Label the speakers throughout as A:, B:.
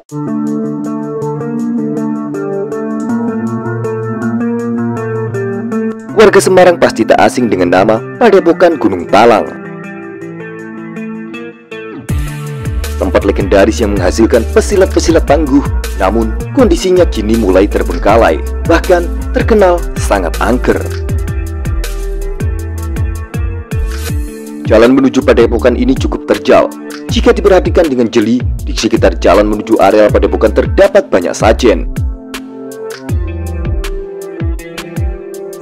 A: Warga Semarang pasti tak asing dengan nama Padepokan Gunung Talang. Tempat legendaris yang menghasilkan pesilat-pesilat tangguh, namun kondisinya kini mulai terbengkalai, bahkan terkenal sangat angker. Jalan menuju Padepokan ini cukup terjal. Jika diperhatikan dengan jeli, di sekitar jalan menuju area Padepokan terdapat banyak sajen.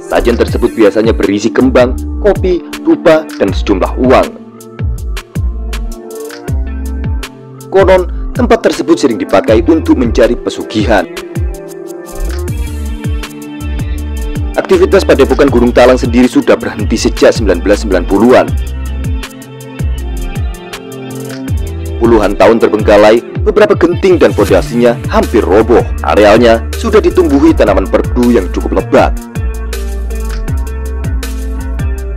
A: Sajen tersebut biasanya berisi kembang, kopi, dupa, dan sejumlah uang. Konon, tempat tersebut sering dipakai untuk mencari pesugihan. Aktivitas Padepokan Gunung Talang sendiri sudah berhenti sejak 1990-an. Puluhan tahun terbengkalai, beberapa genting dan pondasinya hampir roboh. Arealnya sudah ditumbuhi tanaman perdu yang cukup lebat.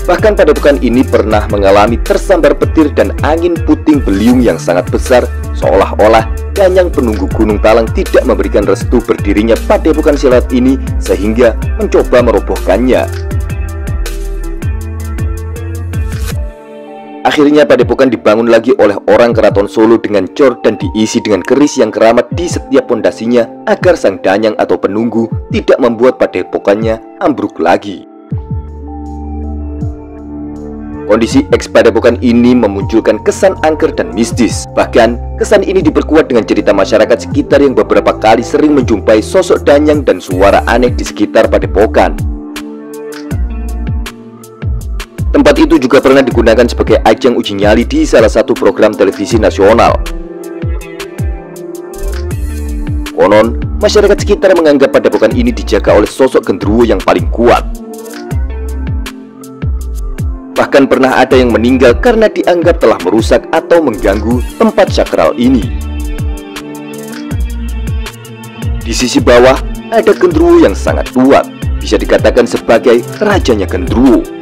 A: Bahkan Padepokan ini pernah mengalami tersambar petir dan angin puting beliung yang sangat besar, seolah-olah Danyang penunggu Gunung Talang tidak memberikan restu berdirinya Padepokan silat ini sehingga mencoba merobohkannya. Akhirnya Padepokan dibangun lagi oleh orang Keraton Solo dengan cor dan diisi dengan keris yang keramat di setiap pondasinya agar sang Danyang atau penunggu tidak membuat Padepokannya ambruk lagi. Kondisi eks-Padepokan ini memunculkan kesan angker dan mistis. Bahkan, kesan ini diperkuat dengan cerita masyarakat sekitar yang beberapa kali sering menjumpai sosok Danyang dan suara aneh di sekitar Padepokan. Tempat itu juga pernah digunakan sebagai ajang uji nyali di salah satu program televisi nasional. Konon, masyarakat sekitar menganggap Padepokan ini dijaga oleh sosok genderuwo yang paling kuat. Bahkan pernah ada yang meninggal karena dianggap telah merusak atau mengganggu tempat sakral ini. Di sisi bawah ada genderuwo yang sangat kuat, bisa dikatakan sebagai rajanya genderuwo.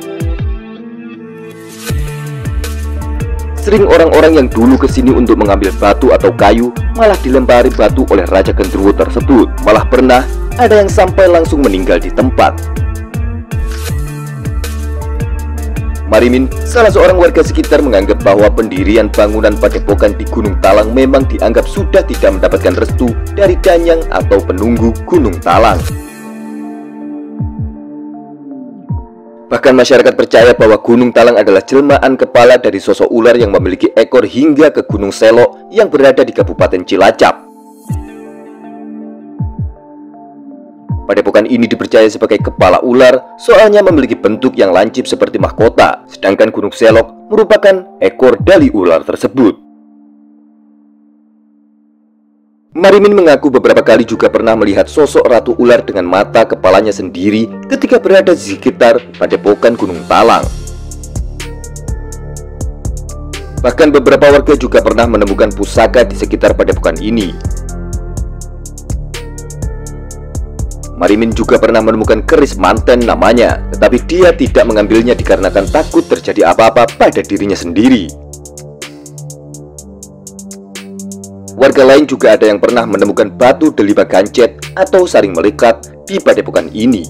A: Sering orang-orang yang dulu kesini untuk mengambil batu atau kayu malah dilempari batu oleh raja genderuwo tersebut. Malah pernah ada yang sampai langsung meninggal di tempat. Marimin, salah seorang warga sekitar, menganggap bahwa pendirian bangunan Padepokan di Gunung Talang memang dianggap sudah tidak mendapatkan restu dari Danyang atau penunggu Gunung Talang. Bahkan masyarakat percaya bahwa Gunung Talang adalah jelmaan kepala dari sosok ular yang memiliki ekor hingga ke Gunung Selok yang berada di Kabupaten Cilacap. Padepokan ini dipercaya sebagai kepala ular soalnya memiliki bentuk yang lancip seperti mahkota, sedangkan Gunung Selok merupakan ekor dari ular tersebut. Marimin mengaku beberapa kali juga pernah melihat sosok ratu ular dengan mata kepalanya sendiri ketika berada di sekitar Padepokan Gunung Talang. Bahkan beberapa warga juga pernah menemukan pusaka di sekitar Padepokan ini. Marimin juga pernah menemukan keris manten namanya, tetapi dia tidak mengambilnya dikarenakan takut terjadi apa-apa pada dirinya sendiri. Warga lain juga ada yang pernah menemukan batu delima gancet atau saring melekat di Padepokan ini.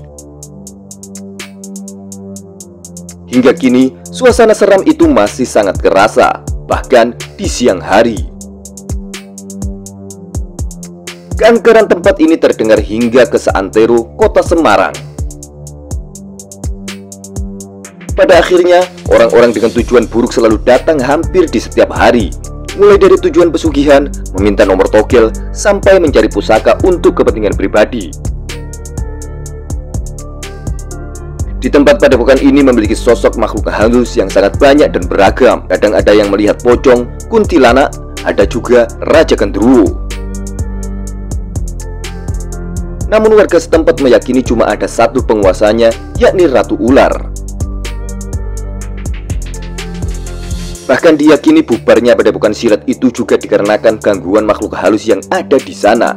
A: Hingga kini, suasana seram itu masih sangat kerasa, bahkan di siang hari. Keangkeran tempat ini terdengar hingga ke seantero kota Semarang. Pada akhirnya, orang-orang dengan tujuan buruk selalu datang hampir di setiap hari. Mulai dari tujuan pesugihan, meminta nomor togel, sampai mencari pusaka untuk kepentingan pribadi. Di tempat Padepokan ini memiliki sosok makhluk halus yang sangat banyak dan beragam. Kadang ada yang melihat pocong, kuntilanak, ada juga raja genderuwo. Namun warga setempat meyakini cuma ada satu penguasanya, yakni Ratu Ular. Bahkan diyakini bubarnya Padepokan silat itu juga dikarenakan gangguan makhluk halus yang ada di sana.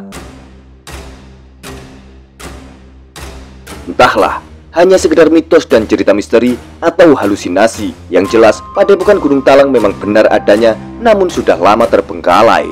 A: Entahlah, hanya sekedar mitos dan cerita misteri atau halusinasi. Yang jelas, Padepokan Gunung Talang memang benar adanya, namun sudah lama terbengkalai.